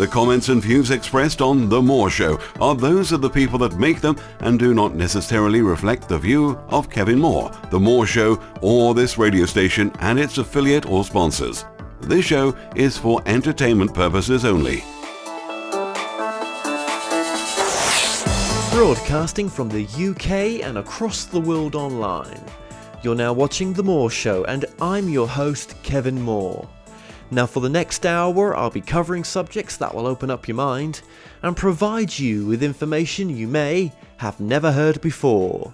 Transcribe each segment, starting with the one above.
The comments and views expressed on The More Show are those of the people that make them and do not necessarily reflect the view of Kevin Moore, The More Show, or this radio station and its affiliate or sponsors. This show is for entertainment purposes only. Broadcasting from the UK and across the world online. You're now watching The More Show, and I'm your host, Kevin Moore. Now for the next hour, I'll be covering subjects that will open up your mind and provide you with information you may have never heard before.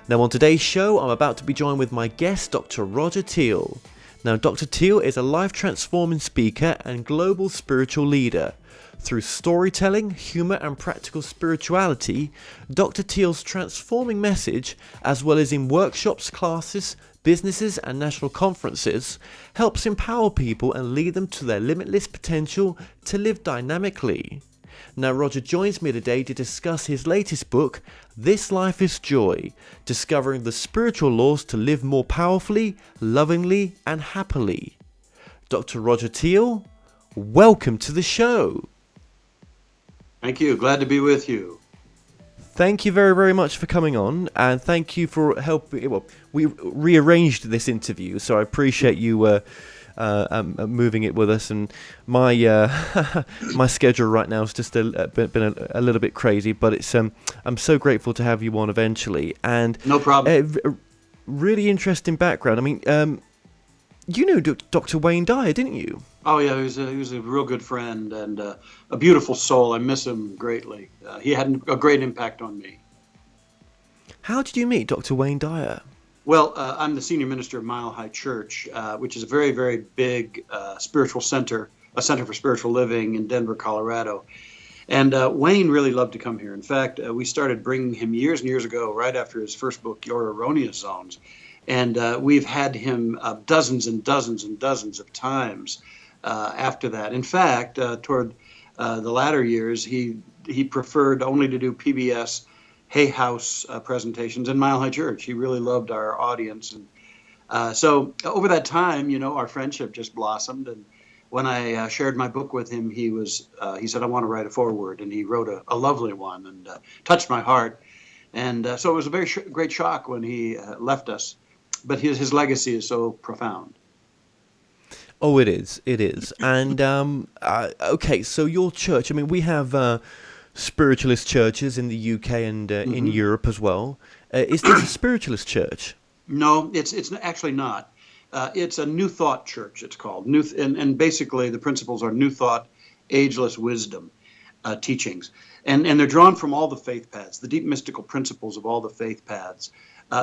Now on today's show, I'm about to be joined with my guest, Dr. Roger Teal. Now Dr. Teal is a life-transforming speaker and global spiritual leader. Through storytelling, humour and practical spirituality, Dr. Teal's transforming message, as well as in workshops, classes, businesses and national conferences, helps empower people and lead them to their limitless potential to live dynamically. Now Roger joins me today to discuss his latest book, This Life is Joy, discovering the spiritual laws to live more powerfully, lovingly and happily. Dr. Roger Teal, welcome to the show. Thank you. Glad to be with you. Thank you very, very much for coming on, and thank you for helping. Well, we rearranged this interview, so I appreciate you moving it with us. And my my schedule right now has just been a little bit crazy, but it's I'm so grateful to have you on eventually. And no problem. Really interesting background. I mean, you knew Dr. Wayne Dyer, didn't you? Oh yeah, he was a real good friend and a beautiful soul. I miss him greatly. He had a great impact on me. How did you meet Dr. Wayne Dyer? Well, I'm the senior minister of Mile High Church, which is a very, very big spiritual center, a center for spiritual living in Denver, Colorado. And Wayne really loved to come here. In fact, we started bringing him years and years ago, right after his first book, Your Erroneous Zones. And we've had him dozens and dozens and dozens of times after that. In fact, toward the latter years, he preferred only to do PBS Hay House presentations in Mile High Church. He really loved our audience. And so over that time, you know, our friendship just blossomed. And when I shared my book with him, he said, I want to write a foreword. And he wrote a lovely one and touched my heart. And so it was a very great shock when he left us. But his legacy is so profound. Oh, it is. And, okay, so your church, I mean, we have spiritualist churches in the UK and in Europe as well. Is this a spiritualist church? No, it's actually not. It's a New Thought church, it's called. And basically the principles are New Thought, ageless wisdom teachings. And they're drawn from all the faith paths, the deep mystical principles of all the faith paths.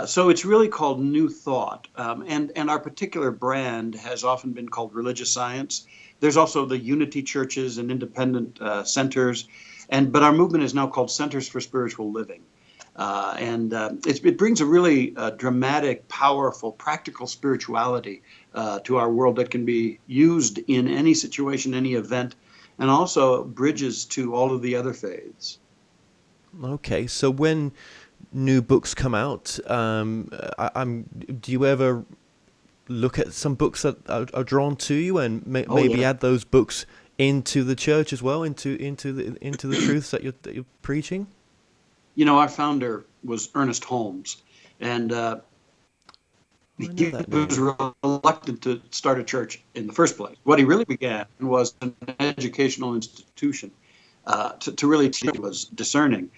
So it's really called New Thought, and our particular brand has often been called religious science. There's also the Unity churches and independent centers, but our movement is now called Centers for Spiritual Living. It brings a really dramatic, powerful, practical spirituality to our world that can be used in any situation, any event, and also bridges to all of the other faiths. Okay, so when new books come out, do you ever look at some books that are drawn to you and maybe add those books into the church as well, into the truths that you're preaching? You know, our founder was Ernest Holmes, and he was reluctant to start a church in the first place. What he really began was an educational institution to really teach was discerning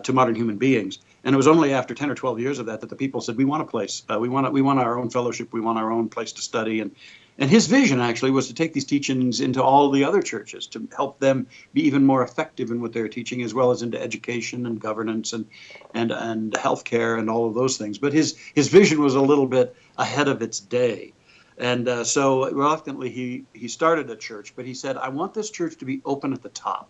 to modern human beings. And it was only after 10 or 12 years of that the people said, we want a place. We want our own fellowship. We want our own place to study. And his vision actually was to take these teachings into all the other churches to help them be even more effective in what they're teaching, as well as into education and governance and healthcare and all of those things. But his vision was a little bit ahead of its day. And so reluctantly he started a church, but he said, I want this church to be open at the top.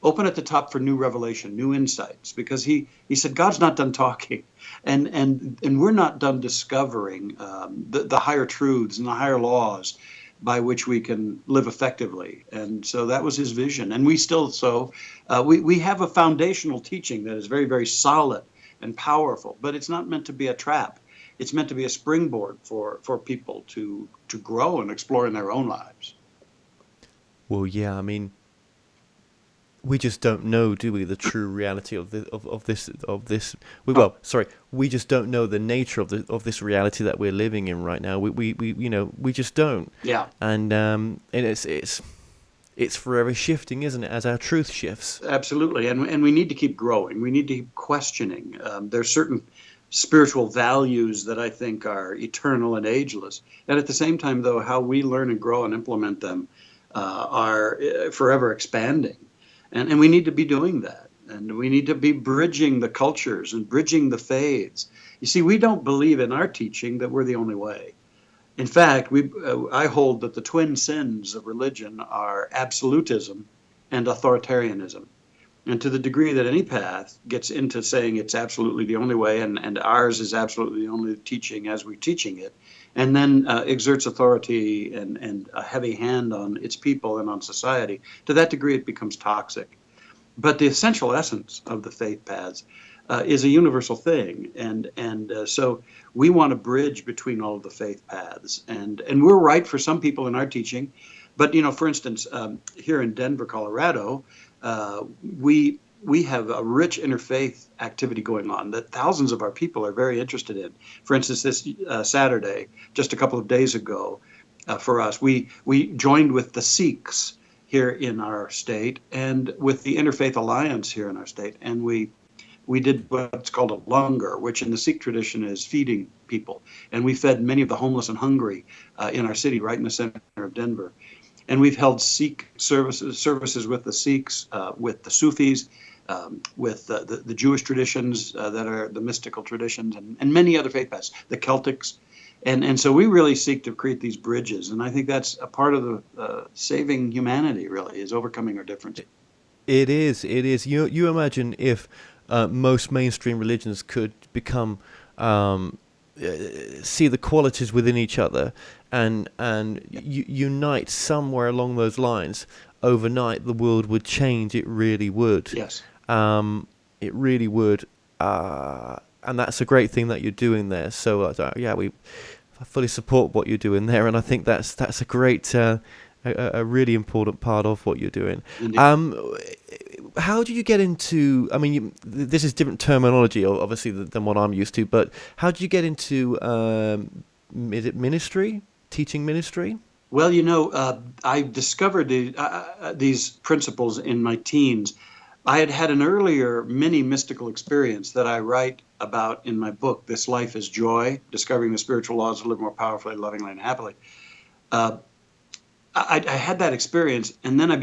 Open at the top for new revelation, new insights, because he said God's not done talking, and we're not done discovering the higher truths and the higher laws by which we can live effectively. And so that was his vision, and we still we have a foundational teaching that is very, very solid and powerful, but it's not meant to be a trap. It's meant to be a springboard for people to grow and explore in their own lives. Well, yeah, I mean, we just don't know, do we, the true reality of this. We just don't know the nature of this reality that we're living in right now. We just don't. Yeah. And it's forever shifting, isn't it, as our truth shifts? Absolutely. And we need to keep growing. We need to keep questioning. There's certain spiritual values that I think are eternal and ageless. And at the same time, though, how we learn and grow and implement them are forever expanding. And we need to be doing that. And we need to be bridging the cultures and bridging the faiths. You see, we don't believe in our teaching that we're the only way. In fact, I hold that the twin sins of religion are absolutism and authoritarianism. And to the degree that any path gets into saying it's absolutely the only way and ours is absolutely the only teaching as we're teaching it, and then exerts authority and a heavy hand on its people and on society, to that degree it becomes toxic. But the essential essence of the faith paths is a universal thing, and so we want to bridge between all of the faith paths, and we're right for some people in our teaching, but for instance, here in Denver, Colorado, we have a rich interfaith activity going on that thousands of our people are very interested in. For instance, this Saturday, just a couple of days ago, for us, we joined with the Sikhs here in our state and with the Interfaith Alliance here in our state, and we did what's called a langar, which in the Sikh tradition is feeding people. And we fed many of the homeless and hungry in our city, right in the center of Denver. And we've held Sikh services with the Sikhs, with the Sufis, with the Jewish traditions that are the mystical traditions, and many other faith paths, the Celtics. And so we really seek to create these bridges. And I think that's a part of the saving humanity, really, is overcoming our differences. It is. You imagine if most mainstream religions could become see the qualities within each other and unite somewhere along those lines. Overnight, the world would change. It really would. Yes. It really would. And that's a great thing that you're doing there. So I fully support what you're doing there, and I think that's a great, a really important part of what you're doing. How do you get into? I mean, this is different terminology, obviously, than what I'm used to. But how did you get into? Is it ministry, teaching ministry? Well, I discovered these principles in my teens. I had an earlier mini mystical experience that I write about in my book, This Life is Joy, Discovering the Spiritual Laws to Live More Powerfully, Lovingly, and Happily. I had that experience, and then I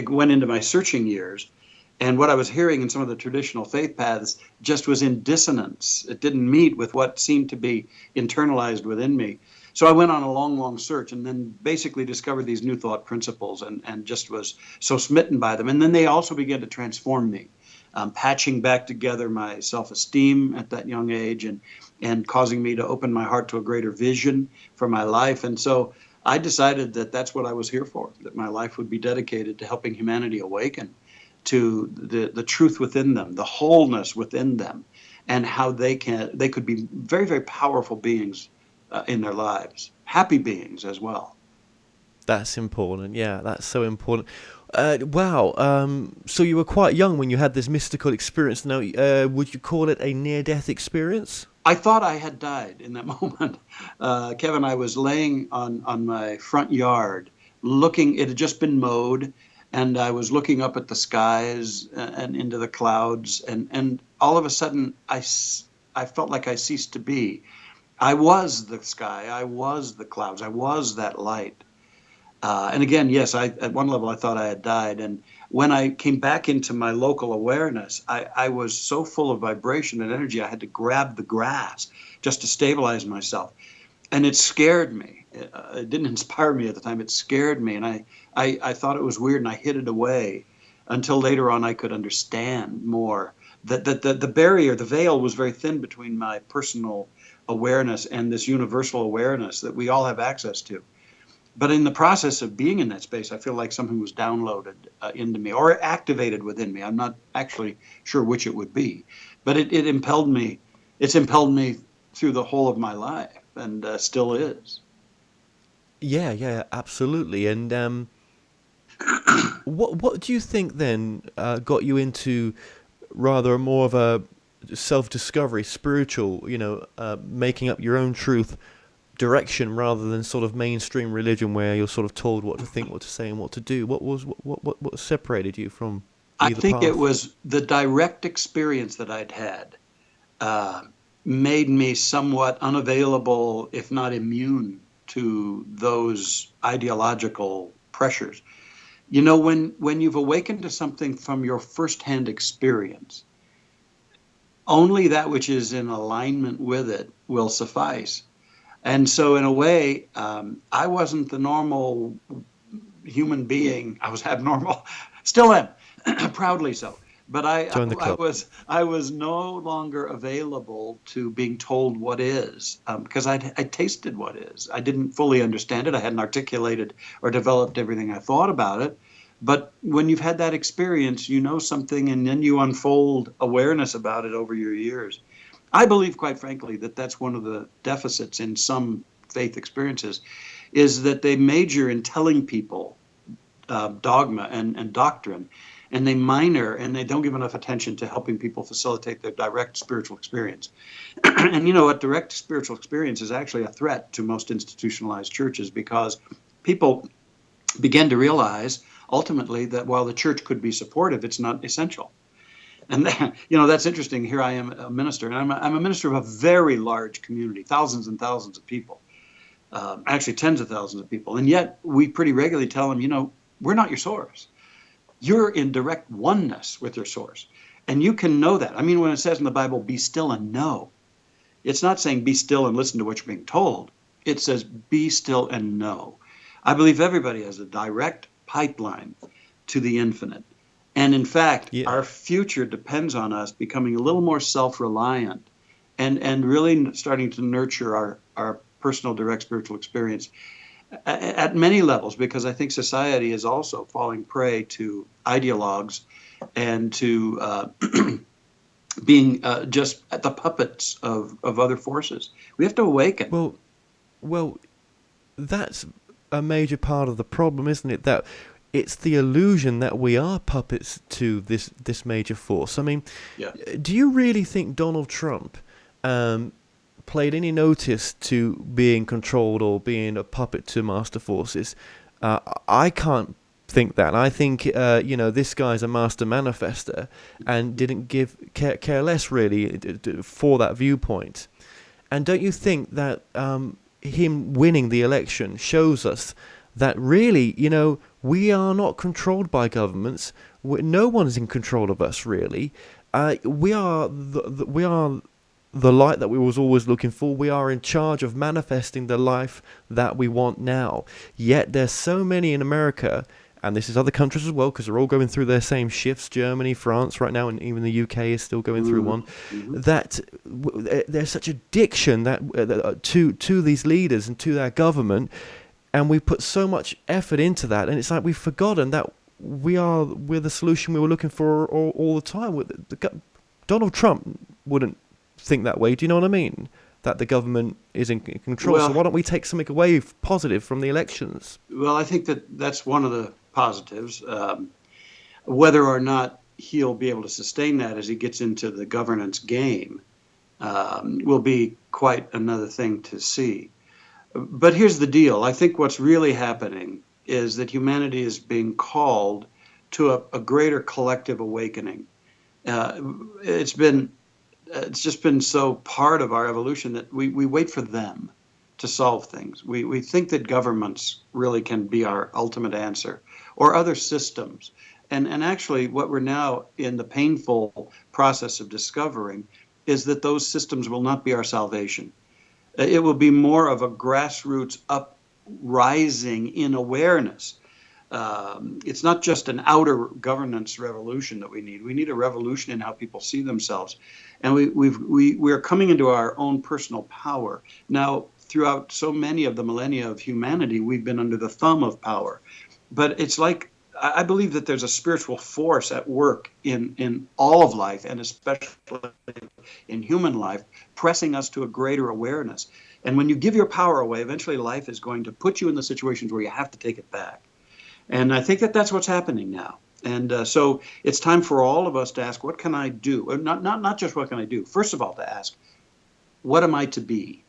went into my searching years, and what I was hearing in some of the traditional faith paths just was in dissonance. It didn't meet with what seemed to be internalized within me. So I went on a long, long search and then basically discovered these new thought principles and just was so smitten by them. And then they also began to transform me, patching back together my self-esteem at that young age and causing me to open my heart to a greater vision for my life. And so I decided that that's what I was here for, that my life would be dedicated to helping humanity awaken to the truth within them, the wholeness within them, and how they could be very, very powerful beings in their lives, happy beings as well. That's important. Yeah, that's so important. Wow. So you were quite young when you had this mystical experience. Now, would you call it a near-death experience? I thought I had died in that moment. Kevin, I was laying on my front yard, looking. It had just been mowed, and I was looking up at the skies and into the clouds, and all of a sudden, I felt like I ceased to be. I was the sky, I was the clouds, I was that light. And again, yes, at one level I thought I had died. And when I came back into my local awareness, I was so full of vibration and energy, I had to grab the grass just to stabilize myself. And it scared me. It didn't inspire me at the time, it scared me. And I thought it was weird and I hid it away until later on I could understand more. That the barrier, the veil was very thin between my personal awareness and this universal awareness that we all have access to. But in the process of being in that space, I feel like something was downloaded into me or activated within me. I'm not actually sure which it would be, but it impelled me. It's impelled me through the whole of my life and still is. Yeah, absolutely. And What do you think then got you into rather more of a self-discovery, spiritual, making up your own truth direction rather than sort of mainstream religion where you're sort of told what to think, what to say, and what to do? What separated you from I either think path? it was the direct experience that I'd had made me somewhat unavailable, if not immune, to those ideological pressures. When you've awakened to something from your firsthand experience, only that which is in alignment with it will suffice. And so, in a way, I wasn't the normal human being. I was abnormal, still am, proudly so. But Join the club. I was no longer available to being told what is, because I tasted what is. I didn't fully understand it. I hadn't articulated or developed everything I thought about it. But when you've had that experience, you know something, and then you unfold awareness about it over your years. I believe, quite frankly, that that's one of the deficits in some faith experiences, is that they major in telling people dogma and doctrine, and they minor and they don't give enough attention to helping people facilitate their direct spiritual experience. And you know what? Direct spiritual experience is actually a threat to most institutionalized churches, because people begin to realize ultimately that while the church could be supportive, it's not essential. And that's interesting. Here I am, a minister, and I'm a minister of a very large community, thousands and thousands of people, actually tens of thousands of people. And yet we pretty regularly tell them, we're not your source. You're in direct oneness with your source. And you can know that. I mean, when it says in the Bible, be still and know, it's not saying be still and listen to what you're being told. It says be still and know. I believe everybody has a direct pipeline to the infinite. And in fact, our future depends on us becoming a little more self-reliant and really starting to nurture our personal direct spiritual experience at many levels, because I think society is also falling prey to ideologues and to being just at the puppets of other forces. We have to awaken. Well, that's a major part of the problem, isn't it? That it's the illusion that we are puppets to this major force. I mean, do you really think Donald Trump played any notice to being controlled or being a puppet to master forces? I can't think that. I think this guy's a master manifester and didn't care less really for that viewpoint. And don't you think that him winning the election shows us that really, we are not controlled by governments. No one's in control of us, really. We are the light that we was always looking for. We are in charge of manifesting the life that we want now. Yet there's so many in America, and this is other countries as well, because they're all going through their same shifts. Germany, France right now, and even the UK is still going through one. Mm-hmm. That there's such addiction to these leaders and to their government, and we put so much effort into that, and it's like we've forgotten that we're the solution we were looking for all the time. Donald Trump wouldn't think that way. Do you know what I mean? That the government is in control. So why don't we take something away positive from the elections? Well, I think that's one of the positives. Whether or not he'll be able to sustain that as he gets into the governance game will be quite another thing to see. But here's the deal. I think what's really happening is that humanity is being called to a greater collective awakening. It's just been so part of our evolution that we wait for them to solve things. We think that governments really can be our ultimate answer, or other systems. And actually what we're now in the painful process of discovering is that those systems will not be our salvation. It will be more of a grassroots uprising in awareness. It's not just an outer governance revolution that we need. We need a revolution in how people see themselves. And we're coming into our own personal power. Now, throughout so many of the millennia of humanity, we've been under the thumb of power. But it's like, I believe that there's a spiritual force at work in all of life, and especially in human life, pressing us to a greater awareness. And when you give your power away, eventually life is going to put you in the situations where you have to take it back. And I think that that's what's happening now. And so it's time for all of us to ask, what can I do? Or not just what can I do. First of all, to ask, what am I to be?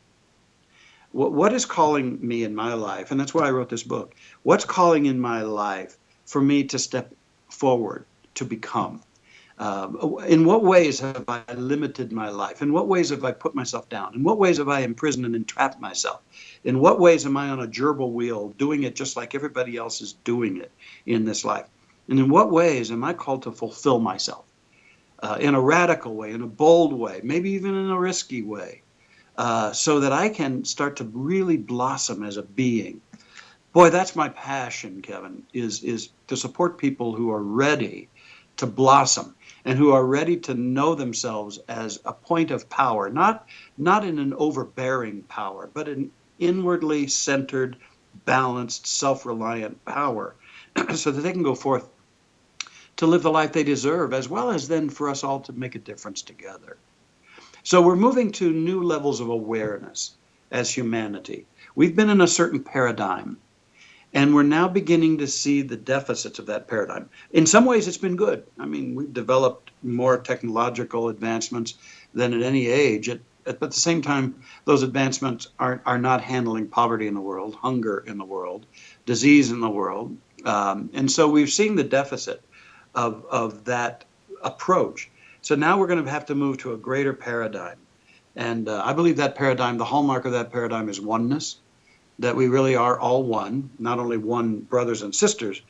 What is calling me in my life? And that's why I wrote this book. What's calling in my life for me to step forward, to become? In what ways have I limited my life? In what ways have I put myself down? In what ways have I imprisoned and entrapped myself? In what ways am I on a gerbil wheel doing it just like everybody else is doing it in this life? And in what ways am I called to fulfill myself? In a radical way, in a bold way, maybe even in a risky way, so that I can start to really blossom as a being. Boy, that's my passion, Kevin, is to support people who are ready to blossom and who are ready to know themselves as a point of power, not in an overbearing power, but an inwardly centered, balanced, self-reliant power, so that they can go forth to live the life they deserve, as well as then for us all to make a difference together. So we're moving to new levels of awareness as humanity. We've been in a certain paradigm, and we're now beginning to see the deficits of that paradigm. In some ways, it's been good. I mean, we've developed more technological advancements than at any age. But at the same time, those advancements are not handling poverty in the world, hunger in the world, disease in the world. And so we've seen the deficit of that approach. So now we're going to have to move to a greater paradigm. And I believe that paradigm, the hallmark of that paradigm is oneness, that we really are all one, not only one brothers and sisters,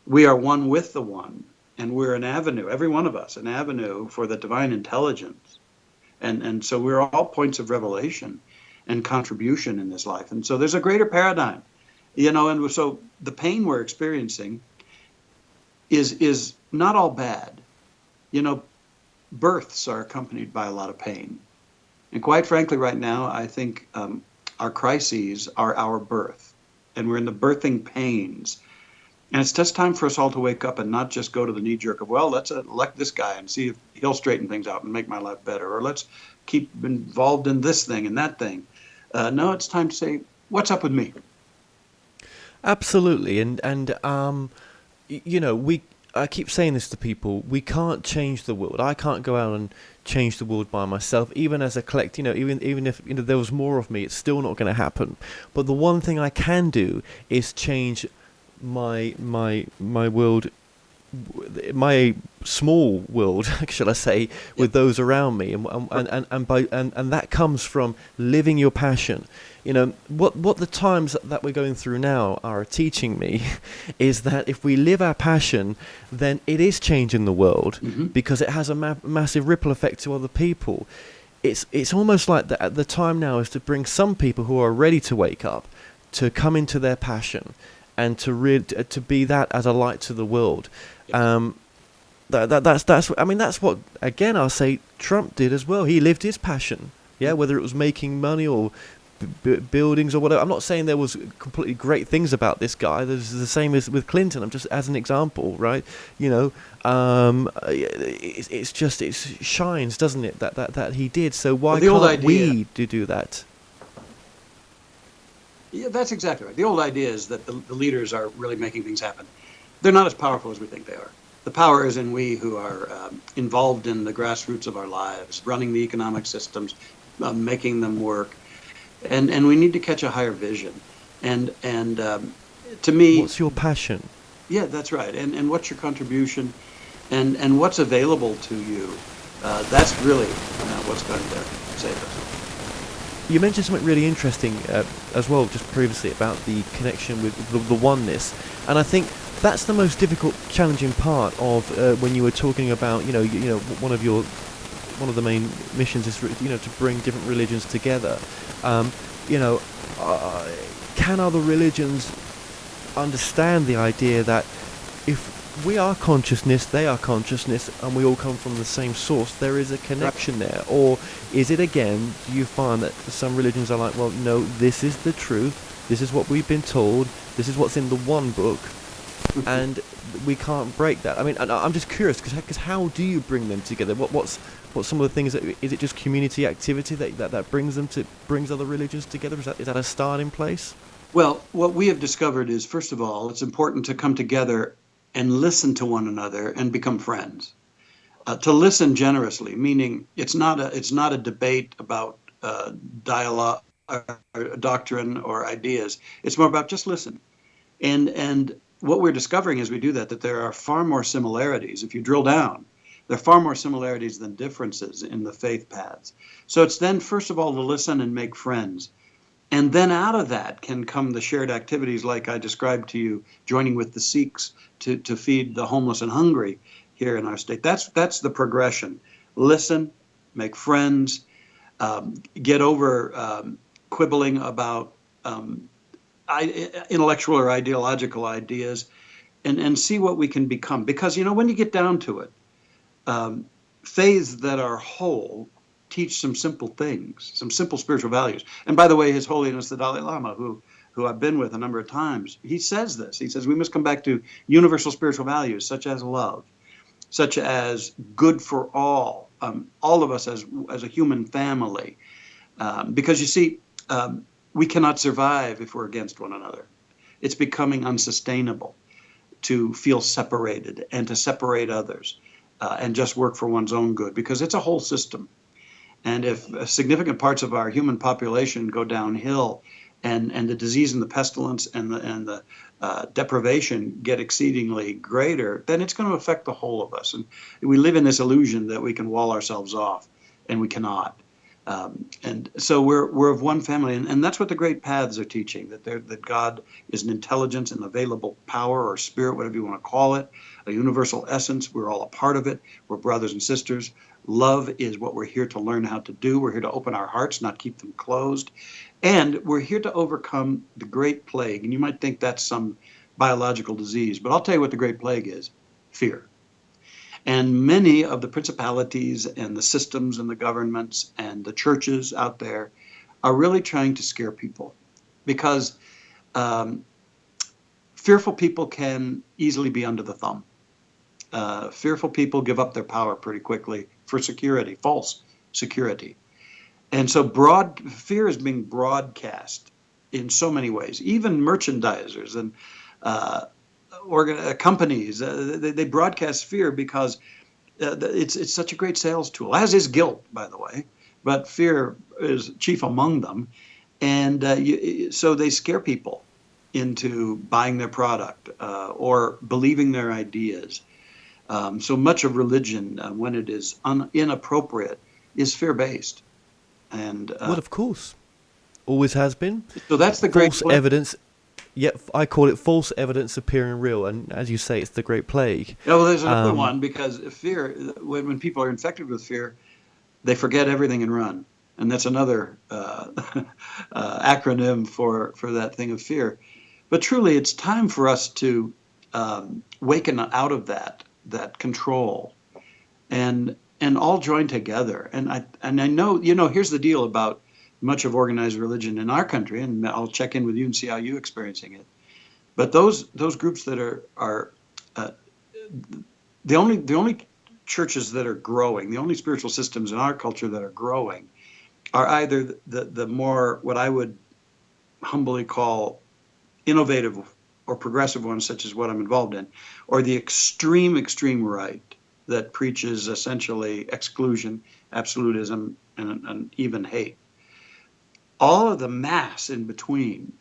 we are one with the one. And we're an avenue, every one of us, an avenue for the divine intelligence. And so we're all points of revelation and contribution in this life. And so there's a greater paradigm, and so the pain we're experiencing is not all bad. Births are accompanied by a lot of pain. And quite frankly, right now, I think our crises are our birth. And we're in the birthing pains. And it's just time for us all to wake up and not just go to the knee-jerk of, well, let's elect this guy and see if he'll straighten things out and make my life better. Or let's keep involved in this thing and that thing. No, it's time to say, what's up with me? Absolutely. And I keep saying this to people, we can't change the world. I can't go out and change the world by myself, even as a collective, even if there was more of me, it's still not going to happen. But the one thing I can do is change my world, my small world, shall I say, with those around me, and that comes from living your passion. What the times that we're going through now are teaching me is that if we live our passion, then it is changing the world, because it has a massive ripple effect to other people. It's almost like the time now is to bring some people who are ready to wake up, to come into their passion, and to be that as a light to the world. That's what, again, I'll say Trump did as well. He lived his passion, whether it was making money or buildings or whatever. I'm not saying there was completely great things about this guy. There's the same as with Clinton. I'm just as an example, right? It shines, doesn't it? That he did. So why can't we do that? Yeah, that's exactly right. The old idea is that the leaders are really making things happen. They're not as powerful as we think they are. The power is in we who are involved in the grassroots of our lives, running the economic systems, making them work. And we need to catch a higher vision. And to me... What's your passion? Yeah, that's right. And what's your contribution? And what's available to you? That's really what's going to save us. You mentioned something really interesting as well, just previously, about the connection with the oneness, and I think that's the most difficult, challenging part of when you were talking about, one of the main missions is, to bring different religions together. Can other religions understand the idea that if we are consciousness, they are consciousness, and we all come from the same source, there is a connection there? Or is it, again, do you find that some religions are like, well, no, this is the truth, this is what we've been told, this is what's in the one book, and we can't break that? I mean, I'm just curious, because how do you bring them together? What's some of the things, is it just community activity that brings other religions together? Is that a starting place? Well, what we have discovered is, first of all, it's important to come together and listen to one another and become friends. To listen generously, meaning it's not a debate about dialogue or doctrine or ideas. It's more about just listen. And what we're discovering as we do that there are far more similarities. If you drill down, there are far more similarities than differences in the faith paths. So it's then, first of all, to listen and make friends. And then out of that can come the shared activities like I described to you, joining with the Sikhs to feed the homeless and hungry here in our state. That's the progression. Listen, make friends, get over quibbling about intellectual or ideological ideas, and see what we can become. Because, when you get down to it, faiths that are whole teach some simple things, some simple spiritual values. And by the way, His Holiness the Dalai Lama, who I've been with a number of times, he says this. He says we must come back to universal spiritual values, such as love, such as good for all of us as a human family. Because you see, we cannot survive if we're against one another. It's becoming unsustainable to feel separated and to separate others and just work for one's own good, because it's a whole system. And if significant parts of our human population go downhill, and the disease and the pestilence and the deprivation get exceedingly greater, then it's going to affect the whole of us. And we live in this illusion that we can wall ourselves off, and we cannot. And so we're of one family, and that's what the great paths are teaching, that God is an intelligence, an available power or spirit, whatever you want to call it, a universal essence. We're all a part of it. We're brothers and sisters. Love is what we're here to learn how to do. We're here to open our hearts, not keep them closed. And we're here to overcome the great plague. And you might think that's some biological disease, but I'll tell you what the great plague is: fear. And many of the principalities and the systems and the governments and the churches out there are really trying to scare people, because fearful people can easily be under the thumb. Fearful people give up their power pretty quickly for security, false security. And so fear is being broadcast in so many ways. Even merchandisers and companies, they broadcast fear because it's such a great sales tool, as is guilt, by the way, but fear is chief among them. And so they scare people into buying their product or believing their ideas. So much of religion, when it is inappropriate, is fear-based. And well, of course, always has been. So that's the great false evidence. Yeah, I call it false evidence appearing real, and as you say, it's the Great Plague. Yeah, well, there's another one, because fear, when people are infected with fear, they forget everything and run, and that's another acronym for that thing of fear. But truly, it's time for us to waken out of that control, and all join together. And I know, here's the deal about much of organized religion in our country, and I'll check in with you and see how you're experiencing it. But those groups that are the only churches that are growing, the only spiritual systems in our culture that are growing, are either the more, what I would humbly call, innovative or progressive ones, such as what I'm involved in, or the extreme right that preaches essentially exclusion, absolutism, and even hate. All of the mass in between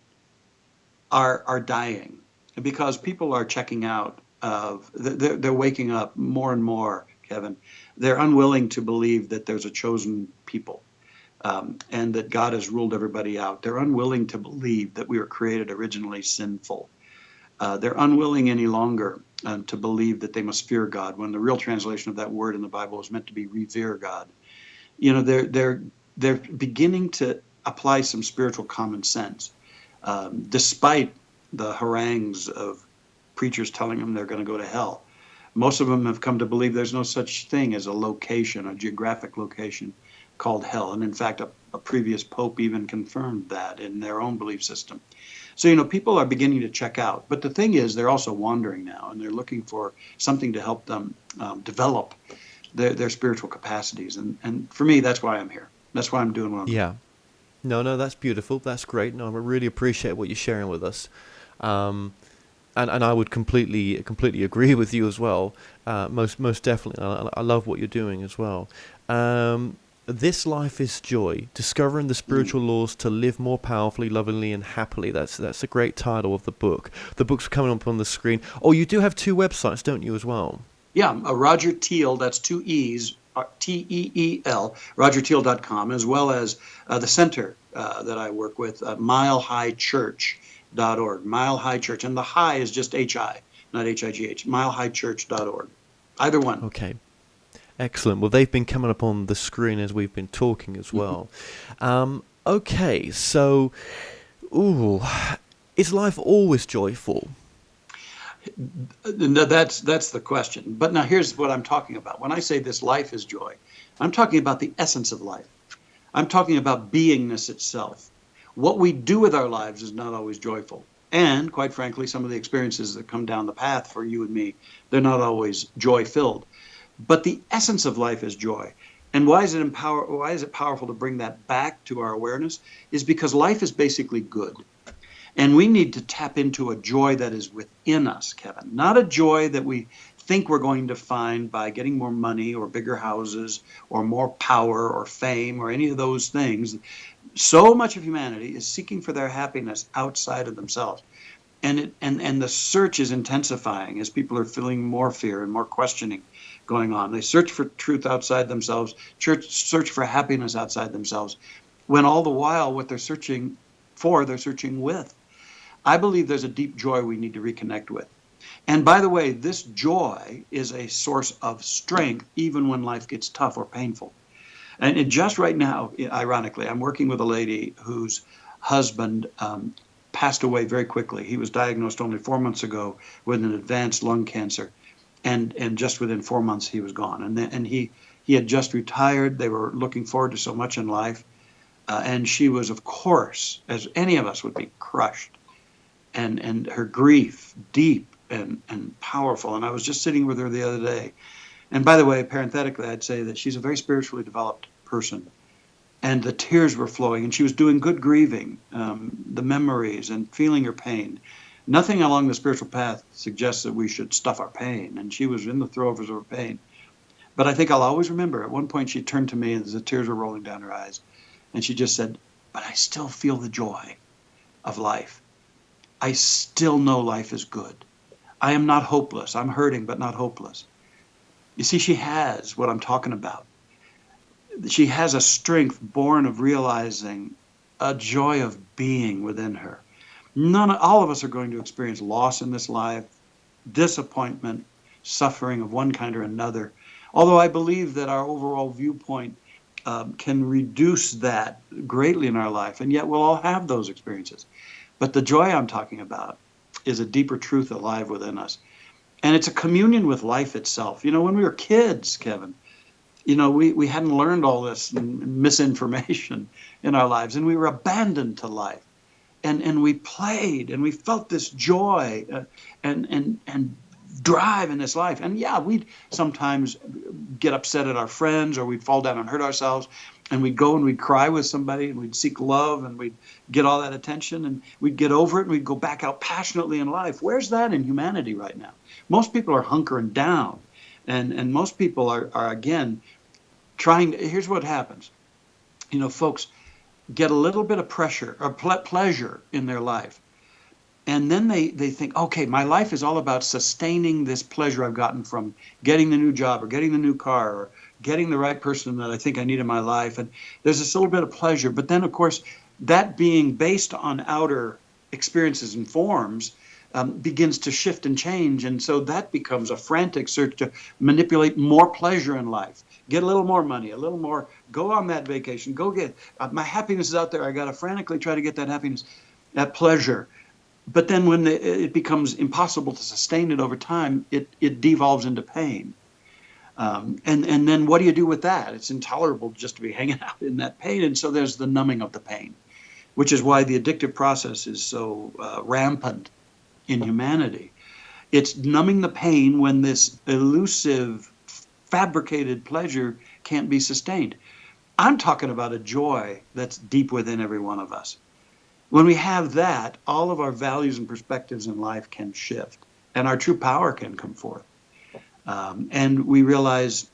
are dying, because people are checking out of, they're waking up more and more, Kevin. They're unwilling to believe that there's a chosen people, and that God has ruled everybody out. They're unwilling to believe that we were created originally sinful. They're unwilling any longer to believe that they must fear God, when the real translation of that word in the Bible is meant to be revere God. They're beginning to apply some spiritual common sense, despite the harangues of preachers telling them they're going to go to hell. Most of them have come to believe there's no such thing as a location, a geographic location called hell. And in fact, a previous pope even confirmed that in their own belief system. So, people are beginning to check out. But the thing is, they're also wandering now, and they're looking for something to help them develop their spiritual capacities. And for me, that's why I'm here. That's why I'm doing what I'm doing. No, that's beautiful. That's great. No, I really appreciate what you're sharing with us. And I would completely agree with you as well. Most definitely. I love what you're doing as well. This life is joy, discovering the spiritual laws to live more powerfully, lovingly, and happily. That's a great title of the book. The book's coming up on the screen. Oh, you do have two websites, don't you, as well? Yeah, Roger Teal, that's two E's, Teel, rogerteal.com, as well as the center that I work with, milehighchurch.org. Mile High Church, and the high is just H-I, not H-I-G-H, milehighchurch.org. Either one. Okay. Excellent. Well, they've been coming up on the screen as we've been talking as well. Okay, so, is life always joyful? No, that's the question. But now here's what I'm talking about. When I say this life is joy, I'm talking about the essence of life. I'm talking about beingness itself. What we do with our lives is not always joyful. And quite frankly, some of the experiences that come down the path for you and me, they're not always joy-filled. But the essence of life is joy. And why is it powerful to bring that back to our awareness? Is because life is basically good. And we need to tap into a joy that is within us, Kevin. Not a joy that we think we're going to find by getting more money or bigger houses or more power or fame or any of those things. So much of humanity is seeking for their happiness outside of themselves. And the search is intensifying as people are feeling more fear and more questioning going on. They search for truth outside themselves, search for happiness outside themselves, when all the while what they're searching for, they're searching with. I believe there's a deep joy we need to reconnect with. And by the way, this joy is a source of strength even when life gets tough or painful. And just right now, ironically, I'm working with a lady whose husband passed away very quickly. He was diagnosed only 4 months ago with an advanced lung cancer. And just within 4 months, he was gone. And he had just retired. They were looking forward to so much in life. And she was, of course, as any of us would be, crushed. And her grief, deep and powerful. And I was just sitting with her the other day. And by the way, parenthetically, I'd say that she's a very spiritually developed person. And the tears were flowing, and she was doing good grieving, the memories and feeling her pain. Nothing along the spiritual path suggests that we should stuff our pain, and she was in the throes of her pain. But I think I'll always remember, at one point she turned to me and the tears were rolling down her eyes, and she just said, "But I still feel the joy of life. I still know life is good. I am not hopeless. I'm hurting, but not hopeless." You see, she has what I'm talking about. She has a strength born of realizing a joy of being within her. All of us are going to experience loss in this life, disappointment, suffering of one kind or another. Although I believe that our overall viewpoint can reduce that greatly in our life, and yet we'll all have those experiences. But the joy I'm talking about is a deeper truth alive within us. And it's a communion with life itself. You know, when we were kids, Kevin, you know, we hadn't learned all this misinformation in our lives, and we were abandoned to life. And we played, and we felt this joy and drive in this life. And yeah, we'd sometimes get upset at our friends, or we'd fall down and hurt ourselves, and we'd go and we'd cry with somebody, and we'd seek love, and we'd get all that attention, and we'd get over it, and we'd go back out passionately in life. Where's that in humanity right now? Most people are hunkering down, and most people are again, trying to, here's what happens. You know, folks get a little bit of pressure or pleasure in their life. And then they think, okay, my life is all about sustaining this pleasure I've gotten from getting the new job or getting the new car or getting the right person that I think I need in my life. And there's this little bit of pleasure. But then, of course, that being based on outer experiences and forms begins to shift and change. And so that becomes a frantic search to manipulate more pleasure in life. Get a little more money, a little more, go on that vacation, go get, my happiness is out there. I got to frantically try to get that happiness, that pleasure. But then when it becomes impossible to sustain it over time, it devolves into pain. And then what do you do with that? It's intolerable just to be hanging out in that pain. And so there's the numbing of the pain, which is why the addictive process is so rampant in humanity. It's numbing the pain when this elusive, fabricated pleasure can't be sustained. I'm talking about a joy that's deep within every one of us. When we have that, all of our values and perspectives in life can shift, and our true power can come forth. And we realize,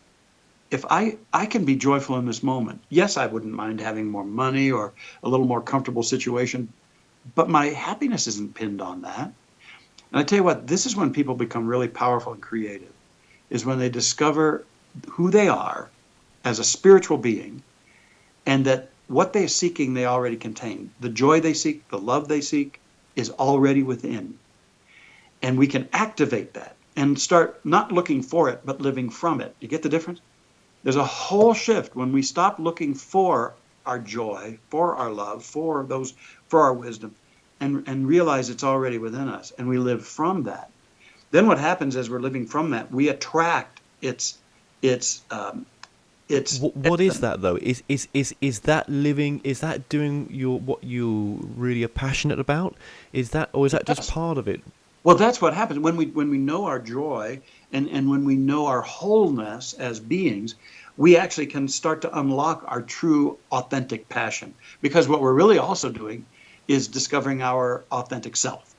if I can be joyful in this moment, yes, I wouldn't mind having more money or a little more comfortable situation, but my happiness isn't pinned on that. And I tell you what, this is when people become really powerful and creative, is when they discover who they are as a spiritual being, and that what they're seeking they already contain. The joy they seek, the love they seek, is already within. And we can activate that and start not looking for it, but living from it. You get the difference? There's a whole shift when we stop looking for our joy, for our love, for our wisdom, and realize it's already within us, and we live from that. Then what happens as we're living from that, we attract its What is that though? Is that living? Is that doing what you really are passionate about? Is that, or is that just part of it? Well, that's what happens when we know our joy, and when we know our wholeness as beings. We actually can start to unlock our true, authentic passion, because what we're really also doing is discovering our authentic self.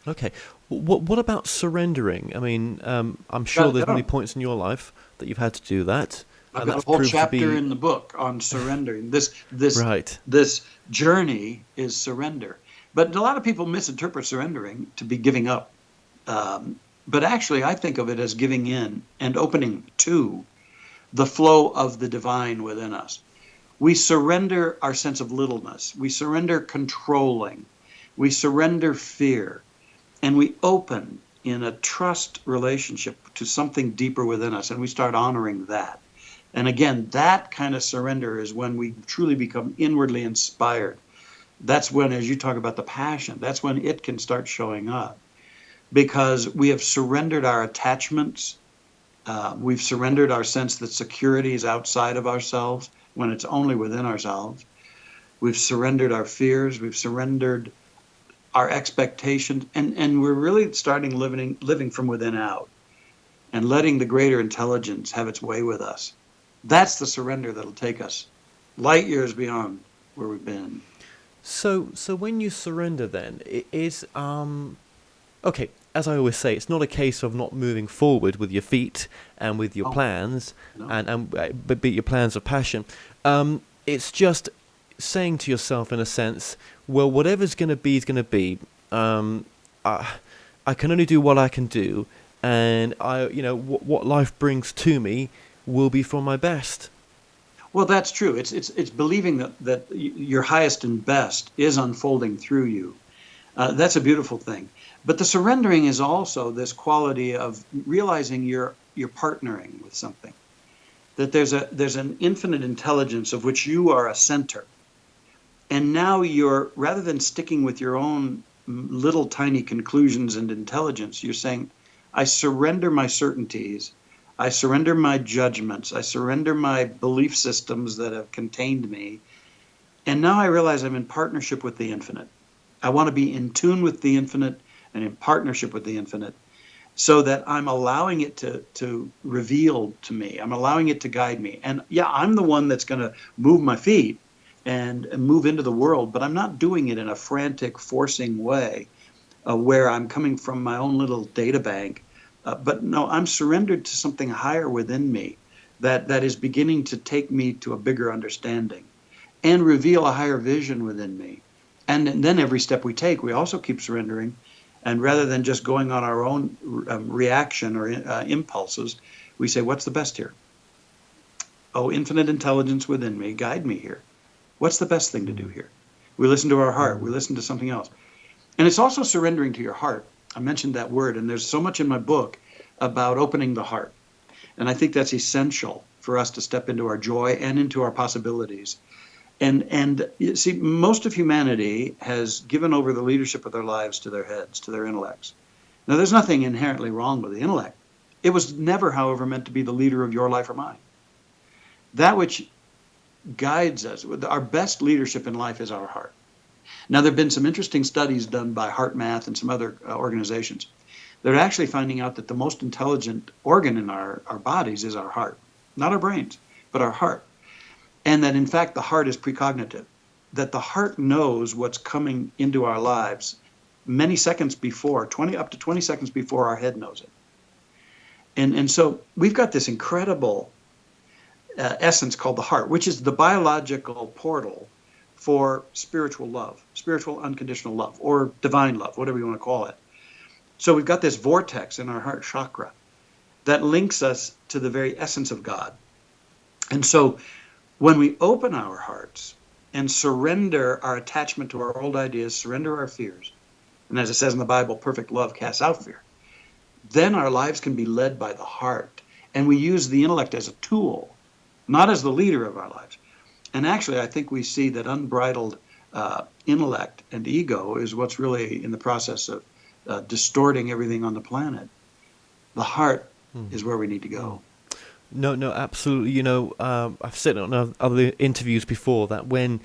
Okay. What about surrendering? I mean, I'm sure there's many points in your life that you've had to do that. I've got a whole chapter in the book on surrendering. This journey is surrender. But a lot of people misinterpret surrendering to be giving up. But actually, I think of it as giving in and opening to the flow of the divine within us. We surrender our sense of littleness. We surrender controlling. We surrender fear. And we open in a trust relationship to something deeper within us, and we start honoring that. And again, that kind of surrender is when we truly become inwardly inspired. That's when, as you talk about the passion, that's when it can start showing up, because we have surrendered our attachments. We've surrendered our sense that security is outside of ourselves when it's only within ourselves. We've surrendered our fears. We've surrendered our expectations, and we're really starting living from within out, and letting the greater intelligence have its way with us. That's the surrender that'll take us light years beyond where we've been. So when you surrender, then it is okay. As I always say, it's not a case of not moving forward with your feet and with your plans, no. But your plans of passion. It's just saying to yourself, in a sense, well, whatever's going to be is going to be. I can only do what I can do, and what life brings to me will be for my best. Well, that's true. It's believing that your highest and best is unfolding through you. That's a beautiful thing. But the surrendering is also this quality of realizing you're partnering with something. That there's an infinite intelligence of which you are a center. And now rather than sticking with your own little tiny conclusions and intelligence, you're saying, I surrender my certainties. I surrender my judgments. I surrender my belief systems that have contained me. And now I realize I'm in partnership with the infinite. I want to be in tune with the infinite and in partnership with the infinite, so that I'm allowing it to reveal to me. I'm allowing it to guide me. And yeah, I'm the one that's going to move my feet and move into the world, but I'm not doing it in a frantic, forcing way where I'm coming from my own little data bank. But no, I'm surrendered to something higher within me that is beginning to take me to a bigger understanding and reveal a higher vision within me. And then every step we take, we also keep surrendering. And rather than just going on our own reaction or impulses, we say, what's the best here? Oh, infinite intelligence within me, guide me here. What's the best thing to do here? We listen to our heart. We listen to something else. And it's also surrendering to your heart. I mentioned that word, and there's so much in my book about opening the heart. And I think that's essential for us to step into our joy and into our possibilities. And you see, most of humanity has given over the leadership of their lives to their heads, to their intellects. Now, there's nothing inherently wrong with the intellect. It was never, however, meant to be the leader of your life or mine. That which guides us, our best leadership in life is our heart. Now, there have been some interesting studies done by Heart Math and some other organizations. They're actually finding out that the most intelligent organ in our bodies is our heart. Not our brains, but our heart. and that in fact the heart is precognitive, that the heart knows what's coming into our lives many seconds before, up to 20 seconds before our head knows it. And so we've got this incredible essence called the heart, which is the biological portal for spiritual love, spiritual unconditional love, or divine love, whatever you want to call it. So we've got this vortex in our heart chakra that links us to the very essence of God. And so when we open our hearts and surrender our attachment to our old ideas, surrender our fears, and as it says in the Bible, perfect love casts out fear, then our lives can be led by the heart. And we use the intellect as a tool, not as the leader of our lives. And actually, I think we see that unbridled intellect and ego is what's really in the process of distorting everything on the planet. The heart is where we need to go. No, absolutely. I've said it on other interviews before that when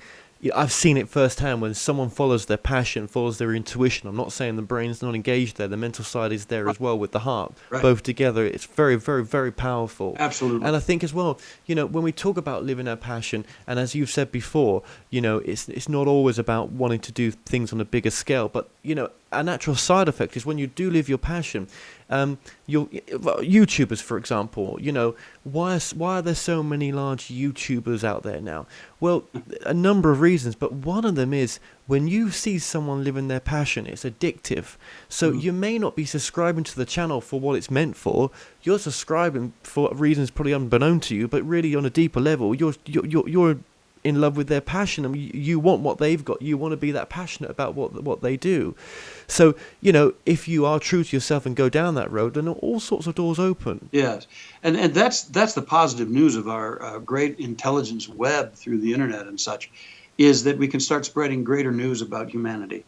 I've seen it firsthand when someone follows their passion, follows their intuition. I'm not saying the brain's not engaged there. The mental side is there as well with the heart. Right. Both together, it's very, very, very powerful. Absolutely. And I think as well, when we talk about living our passion, and as you've said before, it's not always about wanting to do things on a bigger scale, but, a natural side effect is when you do live your passion, YouTubers, for example, why are there so many large YouTubers out there now? Well, a number of reasons, but one of them is when you see someone living their passion, it's addictive. So you may not be subscribing to the channel for what it's meant for. You're subscribing for reasons probably unbeknown to you, but really on a deeper level, you're in love with their passion, and you want what they've got. You want to be that passionate about what they do. So, if you are true to yourself and go down that road, then all sorts of doors open. Yes, and that's the positive news of our great intelligence web through the internet and such, is that we can start spreading greater news about humanity.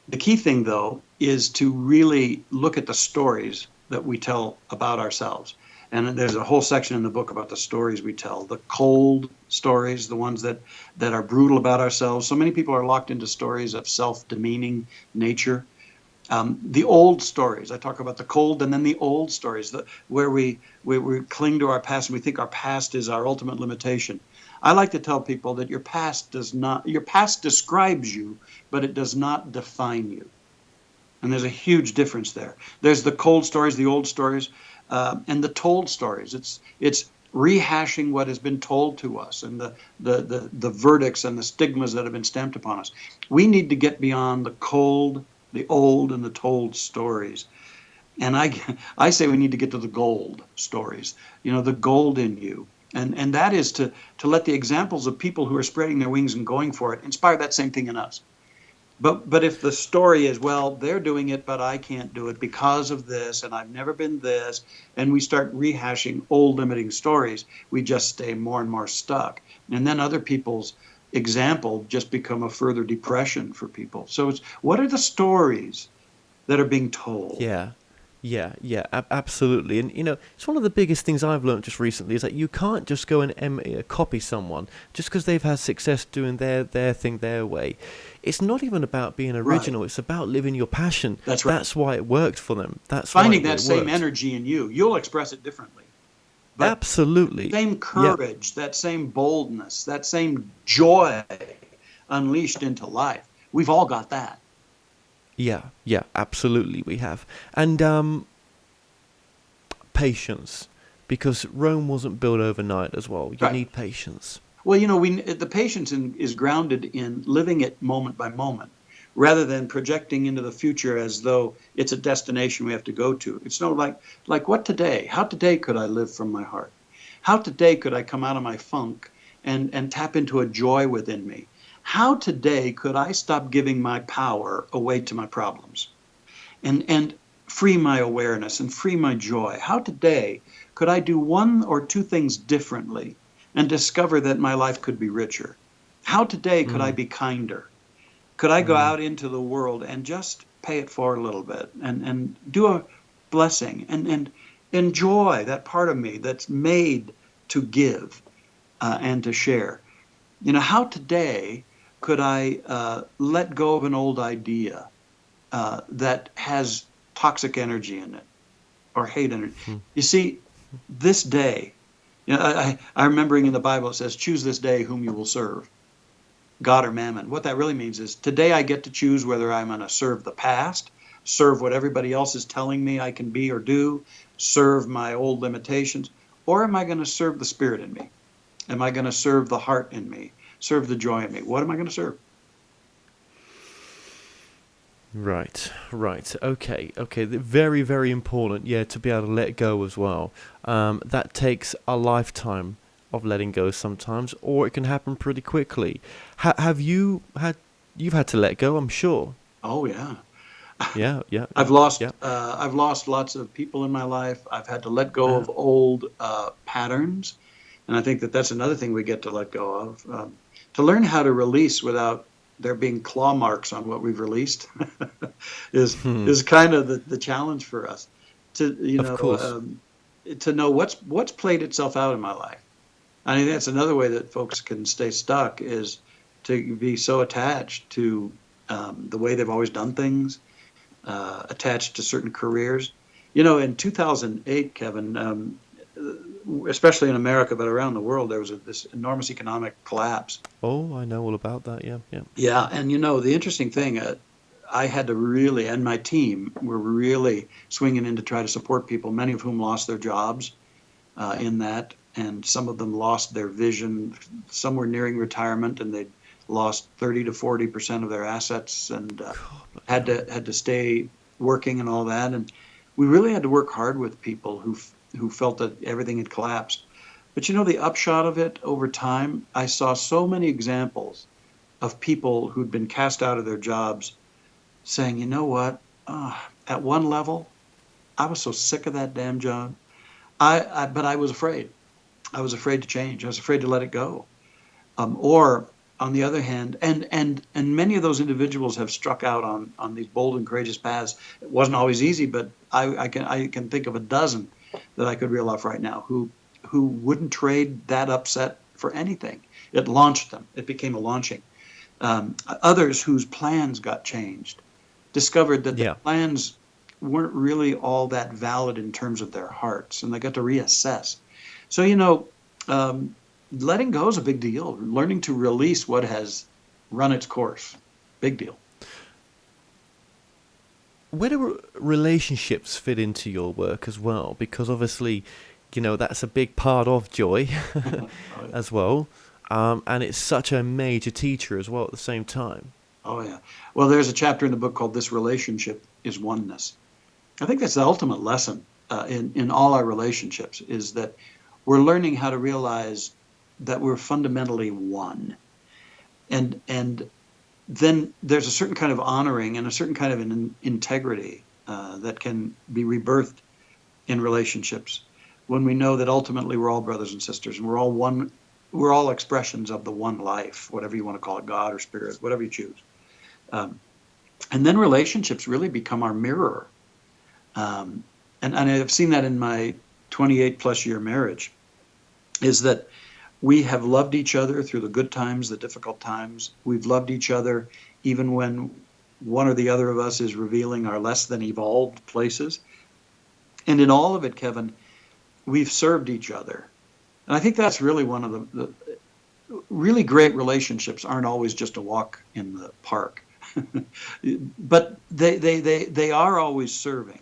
The key thing, though, is to really look at the stories that we tell about ourselves. And there's a whole section in the book about the stories we tell, the cold stories, the ones that are brutal about ourselves. So many people are locked into stories of self-demeaning nature. The old stories, I talk about the cold and then the old stories, where we cling to our past and we think our past is our ultimate limitation. I like to tell people that your past describes you, but it does not define you. And there's a huge difference there. There's the cold stories, the old stories, and the told stories. It's rehashing what has been told to us and the verdicts and the stigmas that have been stamped upon us. We need to get beyond the cold, the old, and the told stories. And I say we need to get to the gold stories, the gold in you. And that is to let the examples of people who are spreading their wings and going for it inspire that same thing in us. But if the story is, well, they're doing it, but I can't do it because of this, and I've never been this, and we start rehashing old limiting stories, we just stay more and more stuck. And then other people's example just become a further depression for people. So it's, what are the stories that are being told? Yeah, absolutely. And, it's one of the biggest things I've learned just recently is that you can't just go and copy someone just because they've had success doing their thing their way. It's not even about being original. Right. It's about living your passion. That's right. That's why it worked for them. That's finding why that same energy in you. You'll express it differently. But absolutely. That same courage, that same boldness, that same joy unleashed into life. We've all got that. Yeah, absolutely we have. And patience, because Rome wasn't built overnight as well. You need patience. Well, the patience is grounded in living it moment by moment, rather than projecting into the future as though it's a destination we have to go to. It's not like what today? How today could I live from my heart? How today could I come out of my funk and tap into a joy within me? How today could I stop giving my power away to my problems and free my awareness and free my joy? How today could I do one or two things differently and discover that my life could be richer? How today could I be kinder? Could I go out into the world and just pay it forward a little bit and do a blessing and enjoy that part of me that's made to give and to share? How today could I let go of an old idea that has toxic energy in it or hate energy? You see, this day You know, I'm remembering in the Bible it says, choose this day whom you will serve, God or mammon. What that really means is today I get to choose whether I'm going to serve the past, serve what everybody else is telling me I can be or do, serve my old limitations, or am I going to serve the Spirit in me? Am I going to serve the heart in me, serve the joy in me? What am I going to serve? Right, right. Okay, okay. Very, very important, yeah, to be able to let go as well. That takes a lifetime of letting go sometimes, or it can happen pretty quickly. Have you had, you've had to let go, I'm sure. Oh yeah. Yeah, yeah, I've yeah, lost yeah. I've lost lots of people in my life. I've had to let go Uh, of old patterns, and I think that that's another thing we get to let go of. To learn how to release without there being claw marks on what we've released is hmm, is kind of the challenge for us. To of course. to know what's played itself out in my life. I think that's another way that folks can stay stuck is to be so attached to the way they've always done things, attached to certain careers. You know, in 2008, Kevin, especially in America, but around the world, there was this enormous economic collapse. Oh, I know all about that, yeah, yeah. Yeah, and you know, the interesting thing, I had to really, and my team were really swinging in to try to support people, many of whom lost their jobs in that, and some of them lost their vision. Some were nearing retirement, and they'd lost 30 to 40% of their assets, and God, bloody had hell. to stay working and all that. And we really had to work hard with people who felt that everything had collapsed. But you know, the upshot of it over time, I saw so many examples of people who'd been cast out of their jobs saying, you know what, at one level, I was so sick of that damn job. But I was afraid. I was afraid to change. I was afraid to let it go. Or on the other hand, and many of those individuals have struck out on these bold and courageous paths. It wasn't always easy, but I can think of a dozen that I could reel off right now who wouldn't trade that upset for anything. It launched them. It became a launching. Others whose plans got changed discovered that their Yeah. plans weren't really all that valid in terms of their hearts, and they got to reassess. So, you know, letting go is a big deal. Learning to release what has run its course, big deal. Where do relationships fit into your work as well? Because obviously, you know, that's a big part of joy Oh, as well. And it's such a major teacher as well at the same time. oh, yeah. Well, there's a chapter in the book called "This Relationship is Oneness." I think that's the ultimate lesson in all our relationships is that we're learning how to realize that we're fundamentally one, and then there's a certain kind of honoring and a certain kind of an integrity that can be rebirthed in relationships when we know that ultimately we're all brothers and sisters and we're all one. We're all expressions of the one life, whatever you want to call it, God or spirit, whatever you choose. Um, and then relationships really become our mirror. And I've seen that in my 28 plus year marriage, is that we have loved each other through the good times, the difficult times. We've loved each other even when one or the other of us is revealing our less than evolved places. And in all of it, Kevin, we've served each other. And I think that's really one of the really great relationships aren't always just a walk in the park, but they are always serving.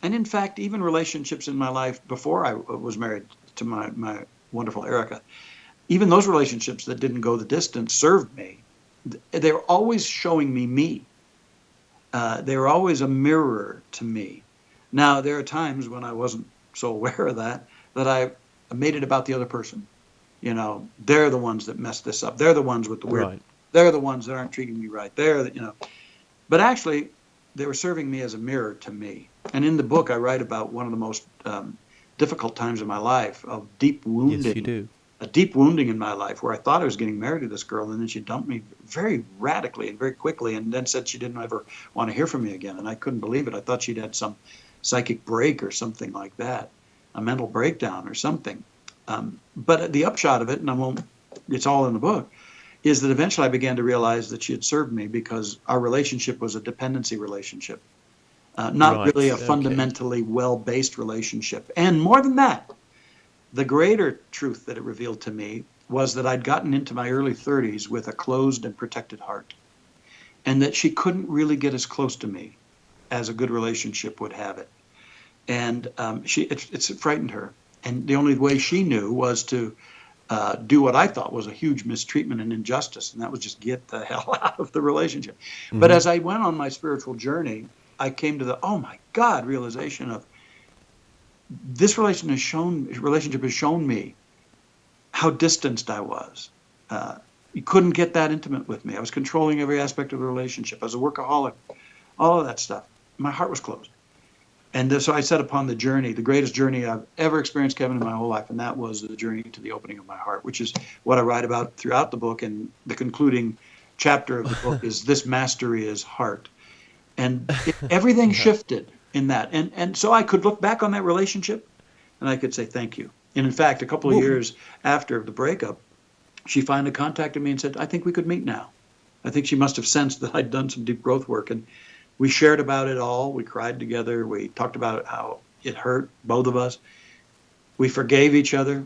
And in fact, even relationships in my life before I was married to my wonderful Erica, even those relationships that didn't go the distance served me. They were always showing me. They were always a mirror to me. Now, there are times when I wasn't so aware of that I made it about the other person. You know, they're the ones that messed this up. They're the ones with the weird. Right. They're the ones that aren't treating me right. But actually, they were serving me as a mirror to me. And in the book, I write about one of the most difficult times in my life of deep Yes, you wounding, do. a deep wounding in my life where I thought I was getting married to this girl, and then she dumped me very radically and very quickly, and then said she didn't ever want to hear from me again. And I couldn't believe it. I thought she'd had some psychic break or something like that, a mental breakdown or something. But the upshot of it, and it's all in the book, is that eventually I began to realize that she had served me because our relationship was a dependency relationship, not really Right. a Okay. fundamentally well-based relationship. And more than that, The greater truth that it revealed to me was that I'd gotten into my early 30s with a closed and protected heart, and that she couldn't really get as close to me as a good relationship would have it. And it frightened her. And the only way she knew was to do what I thought was a huge mistreatment and injustice, and that was just get the hell out of the relationship. Mm-hmm. But as I went on my spiritual journey, I came to the, oh my God, realization of this relationship has shown me how distanced I was. You couldn't get that intimate with me. I was controlling every aspect of the relationship. I was a workaholic, all of that stuff. My heart was closed. And so I set upon the journey, the greatest journey I've ever experienced, Kevin, in my whole life, and that was the journey to the opening of my heart, which is what I write about throughout the book. And the concluding chapter of the book is This Mastery is Heart. And everything shifted in that. And so I could look back on that relationship, and I could say thank you. And in fact, a couple of years after the breakup, she finally contacted me and said, I think we could meet now. I think she must have sensed that I'd done some deep growth work. And we shared about it all. We cried together. We talked about how it hurt both of us. We forgave each other,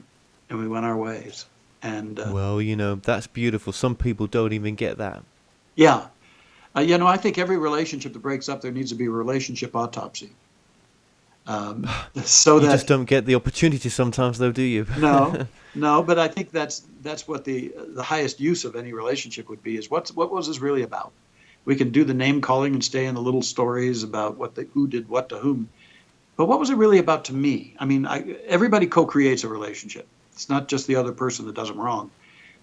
and we went our ways. And well, that's beautiful. Some people don't even get that. Yeah. I think every relationship that breaks up, there needs to be a relationship autopsy. So you just don't get the opportunity sometimes, though, do you? No, but I think that's what the highest use of any relationship would be, is what was this really about? We can do the name calling and stay in the little stories about who did what to whom, but what was it really about to me? I mean, everybody co-creates a relationship. It's not just the other person that does them wrong.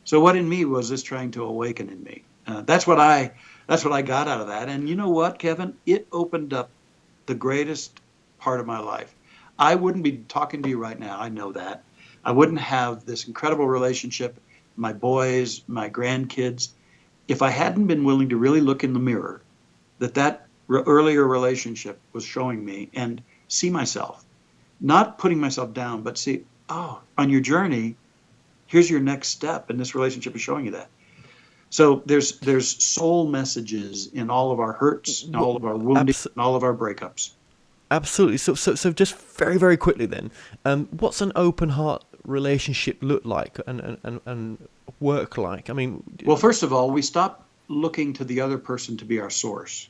So what in me was this trying to awaken in me? That's what I got out of that. And you know what, Kevin? It opened up the greatest part of my life. I wouldn't be talking to you right now. I know that. I wouldn't have this incredible relationship, my boys, my grandkids, if I hadn't been willing to really look in the mirror that earlier relationship was showing me and see myself, not putting myself down, but see, on your journey, here's your next step, and this relationship is showing you that. So there's soul messages in all of our hurts, in all of our woundings, in all of our breakups. Absolutely. So just very, very quickly then, what's an open heart relationship look like and work like? I mean, well, first of all, we stop looking to the other person to be our source,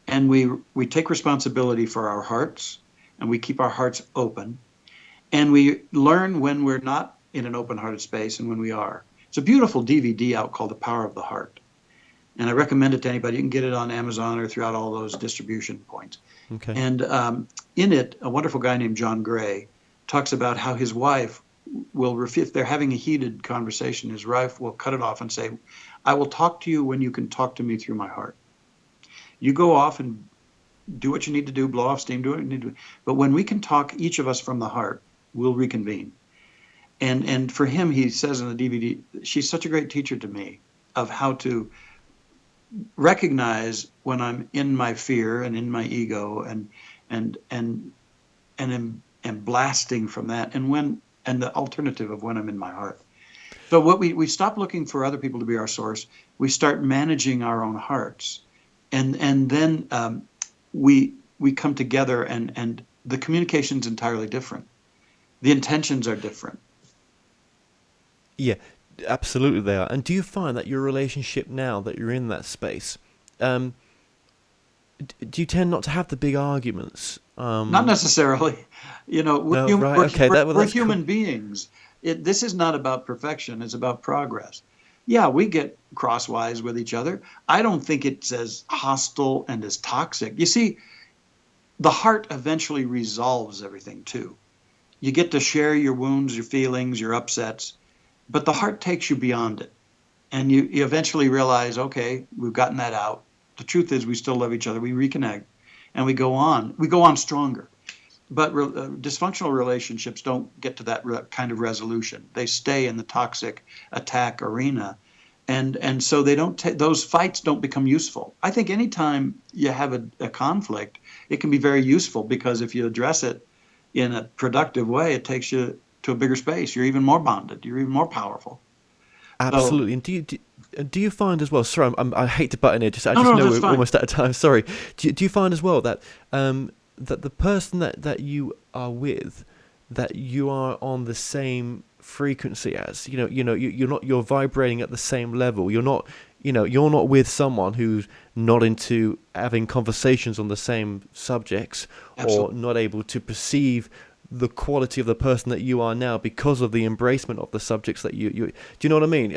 and we take responsibility for our hearts, and we keep our hearts open, and we learn when we're not in an open-hearted space and when we are. It's a beautiful DVD out called The Power of the Heart, and I recommend it to anybody. You can get it on Amazon or throughout all those distribution points. Okay. And in it, a wonderful guy named John Gray talks about how his wife will, if they're having a heated conversation, his wife will cut it off and say, I will talk to you when you can talk to me through my heart. You go off and do what you need to do, blow off steam, do what you need to do. But when we can talk, each of us from the heart, we'll reconvene. And for him, he says in the DVD, she's such a great teacher to me of how to recognize when I'm in my fear and in my ego and am blasting from that, and the alternative of when I'm in my heart. So what we stop looking for other people to be our source. We start managing our own hearts, and then we come together, and the communication's entirely different. The intentions are different. Yeah, absolutely they are. And do you find that your relationship now that you're in that space, do you tend not to have the big arguments? Not necessarily. We're human beings. This is not about perfection. It's about progress. Yeah, we get crosswise with each other. I don't think it's as hostile and as toxic. You see, the heart eventually resolves everything too. You get to share your wounds, your feelings, your upsets, but the heart takes you beyond it. And you eventually realize, okay, we've gotten that out. The truth is we still love each other. We reconnect and we go on. We go on stronger. But dysfunctional relationships don't get to that kind of resolution. They stay in the toxic attack arena. And so they don't those fights don't become useful. I think anytime you have a conflict, it can be very useful, because if you address it in a productive way, it takes you to a bigger space. You're even more bonded. You're even more powerful. Absolutely. And do you find as well? Sorry, I hate to butt in here. I know we're fine. Almost out of time. Sorry. Do you find as well that that the person that you are with, that you are on the same frequency as. You're vibrating at the same level. You're not with someone who's not into having conversations on the same subjects. Absolutely. Or not able to perceive the quality of the person that you are now because of the embracement of the subjects that you do you know what I mean?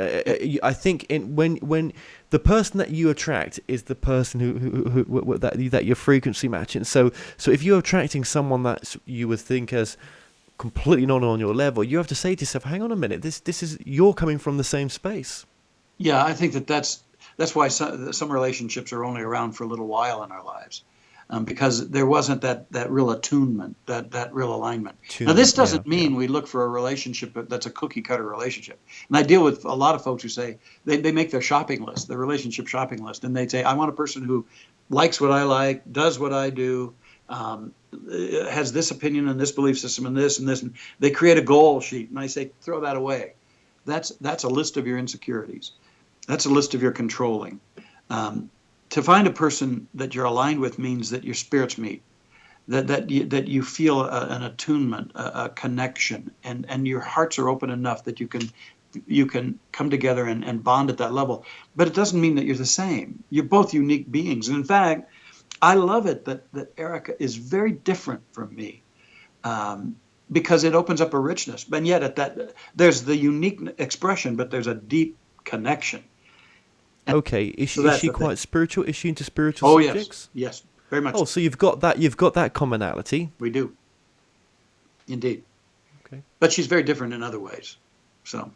I think when the person that you attract is the person who that your frequency matching. So if you're attracting someone that you would think as completely not on your level, you have to say to yourself, hang on a minute, this is, you're coming from the same space. Yeah, I think that's why some relationships are only around for a little while in our lives. Because there wasn't that real attunement, that real alignment. Now, this doesn't mean we look for a relationship that's a cookie cutter relationship. And I deal with a lot of folks who say they make their shopping list, their relationship shopping list, and they say, I want a person who likes what I like, does what I do, has this opinion and this belief system and this and this. And they create a goal sheet, and I say, throw that away. That's a list of your insecurities. That's a list of your controlling. To find a person that you're aligned with means that your spirits meet, that you feel an attunement, a connection, and your hearts are open enough that you can come together and bond at that level. But it doesn't mean that you're the same. You're both unique beings. And in fact, I love it that Erica is very different from me, because it opens up a richness. And yet there's the unique expression, but there's a deep connection. Okay, is she quite spiritual? Is she into spiritual subjects? Yes, very much. Oh, so you've got that commonality. We do, indeed. Okay, but she's very different in other ways. So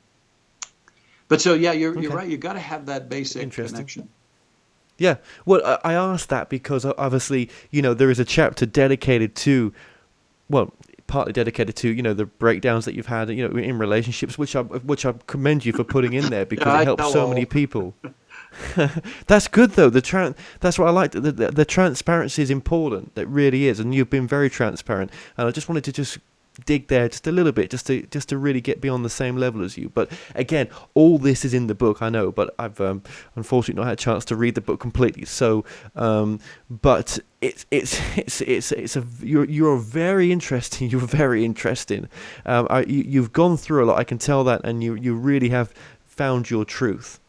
you're right. You got to have that basic connection. Yeah, well, I asked that because obviously, there is a chapter dedicated to, partly dedicated to, the breakdowns that you've had, in relationships, which I commend you for putting in there because it helps so many people. That's good though. That's what I like. The transparency is important. It really is, and you've been very transparent. And I just wanted to just dig there just a little bit, just to really get beyond the same level as you. But again, all this is in the book, I know, but I've unfortunately not had a chance to read the book completely. So, but you're very interesting. You're very interesting. You've gone through a lot. I can tell that, and you really have found your truth.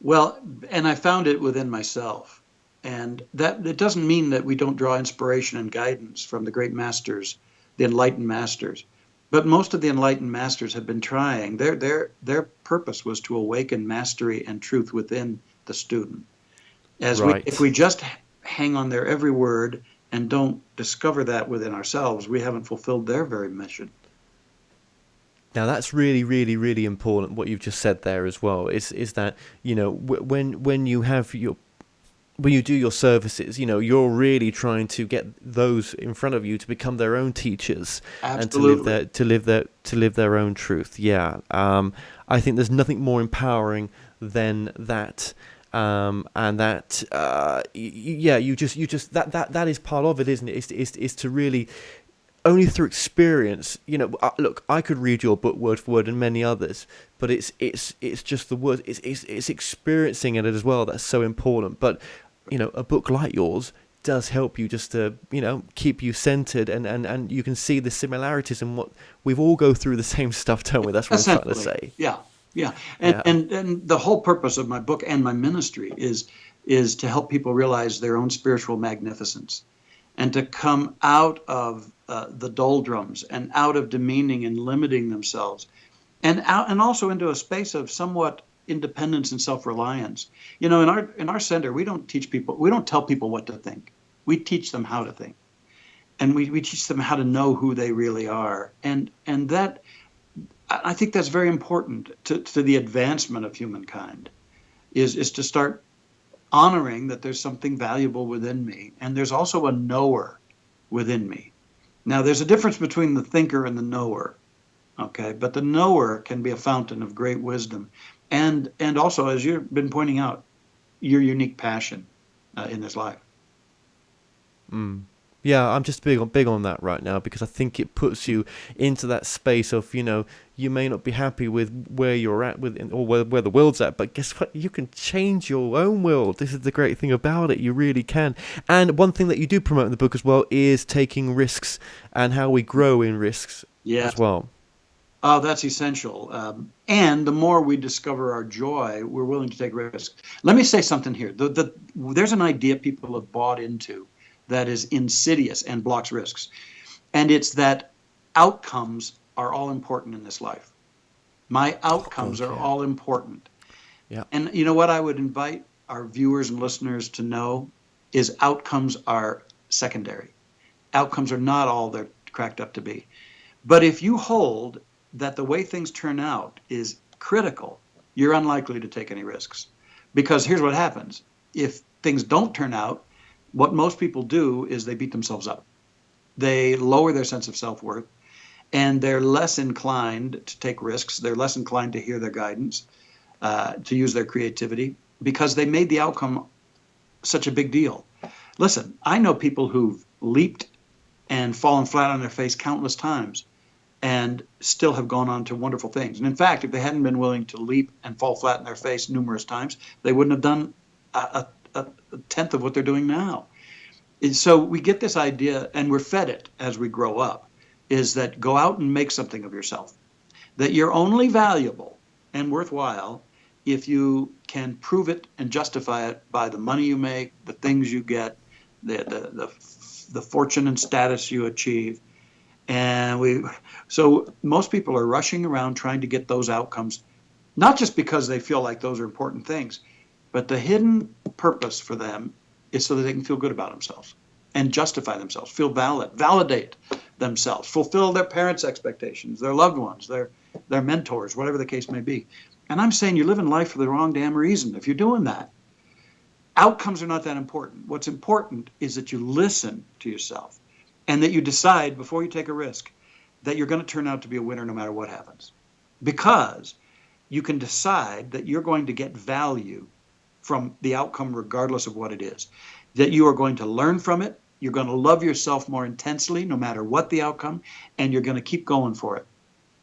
Well, and I found it within myself. And that it doesn't mean that we don't draw inspiration and guidance from the great masters, the enlightened masters. But most of the enlightened masters have been trying. Their purpose was to awaken mastery and truth within the student. If we just hang on their every word and don't discover that within ourselves, we haven't fulfilled their very mission. Now that's really, really, really important. What you've just said there as well is that when you do your services, you're really trying to get those in front of you to become their own teachers. Absolutely. And to live their own truth. Yeah. I think there's nothing more empowering than that. And that you just that is part of it, isn't it? Is to really, only through experience, look, I could read your book word for word and many others, but it's just the words, it's experiencing it as well that's so important. But a book like yours does help you just to keep you centered, and you can see the similarities in what we've all go through the same stuff, don't we? That's what I'm trying to say. Yeah. And the whole purpose of my book and my ministry is to help people realize their own spiritual magnificence, and to come out of the doldrums and out of demeaning and limiting themselves, and also into a space of somewhat independence and self-reliance. In our center, we don't tell people what to think. We teach them how to think, and we teach them how to know who they really are, and that, I think that's very important to the advancement of humankind, is to start honoring that there's something valuable within me, and there's also a knower within me. Now, there's a difference between the thinker and the knower, okay? But the knower can be a fountain of great wisdom, and also, as you've been pointing out, your unique passion in this life. Yeah, I'm just big on that right now, because I think it puts you into that space of, you may not be happy with where you're at or where the world's at, but guess what? You can change your own world. This is the great thing about it. You really can. And one thing that you do promote in the book as well is taking risks and how we grow in risks as well. Oh, that's essential. And the more we discover our joy, we're willing to take risks. Let me say something here. There's an idea people have bought into that is insidious and blocks risks. And it's that outcomes are all important in this life. My outcomes are all important. Yeah. And you know what I would invite our viewers and listeners to know is outcomes are secondary. Outcomes are not all they're cracked up to be. But if you hold that the way things turn out is critical, you're unlikely to take any risks. Because here's what happens. If things don't turn out, what most people do is they beat themselves up. They lower their sense of self-worth, and they're less inclined to take risks. They're less inclined to hear their guidance, to use their creativity, because they made the outcome such a big deal. Listen, I know people who've leaped and fallen flat on their face countless times and still have gone on to wonderful things. And in fact, if they hadn't been willing to leap and fall flat on their face numerous times, they wouldn't have done a tenth of what they're doing now. And so we get this idea, and we're fed it as we grow up, is that go out and make something of yourself. That you're only valuable and worthwhile if you can prove it and justify it by the money you make, the things you get, the fortune and status you achieve. And so most people are rushing around trying to get those outcomes, not just because they feel like those are important things, but the hidden purpose for them is so that they can feel good about themselves and justify themselves, feel validate themselves, fulfill their parents' expectations, their loved ones, their mentors, whatever the case may be. And I'm saying you're living life for the wrong damn reason if you're doing that. Outcomes are not that important. What's important is that you listen to yourself and that you decide before you take a risk that you're going to turn out to be a winner no matter what happens. Because you can decide that you're going to get value from the outcome regardless of what it is. That you are going to learn from it, you're going to love yourself more intensely no matter what the outcome, and you're going to keep going for it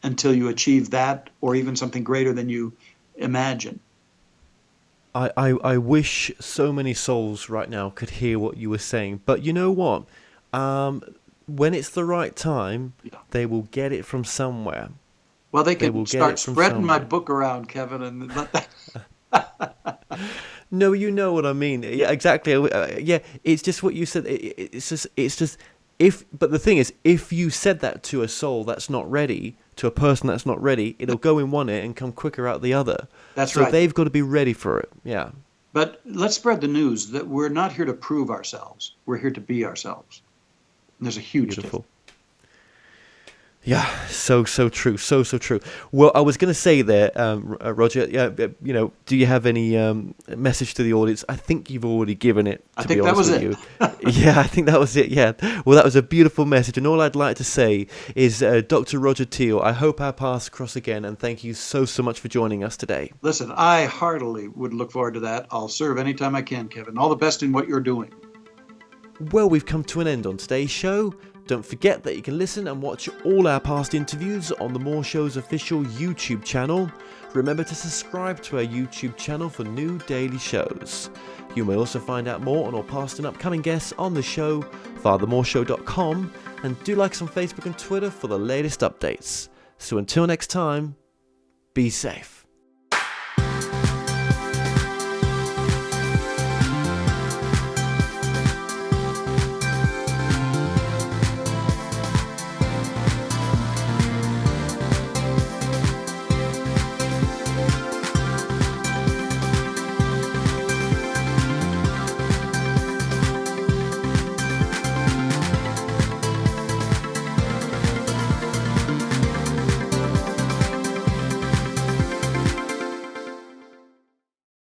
until you achieve that or even something greater than you imagine. I wish so many souls right now could hear what you were saying, but you know what? When it's the right time, they will get it from somewhere. Well, they can start spreading my book around, Kevin, and let that... No, you know what I mean. Yeah, exactly. Yeah, it's just what you said. It's just but the thing is, if you said that to a soul that's not ready, to a person that's not ready, it'll go in one ear and come quicker out the other. That's right. So they've got to be ready for it. Yeah. But let's spread the news that we're not here to prove ourselves. We're here to be ourselves. And there's a huge difference. Yeah, so true, so true. Well, I was going to say there, Roger. Do you have any message to the audience? I think you've already given it. I think that was it. Yeah, I think that was it. Yeah. Well, that was a beautiful message, and all I'd like to say is, Dr. Roger Teal, I hope our paths cross again, and thank you so much for joining us today. Listen, I heartily would look forward to that. I'll serve anytime I can, Kevin. All the best in what you're doing. Well, we've come to an end on today's show. Don't forget that you can listen and watch all our past interviews on the More Show's official YouTube channel. Remember to subscribe to our YouTube channel for new daily shows. You may also find out more on our past and upcoming guests on the show via themoreshow.com, and do like us on Facebook and Twitter for the latest updates. So until next time, be safe.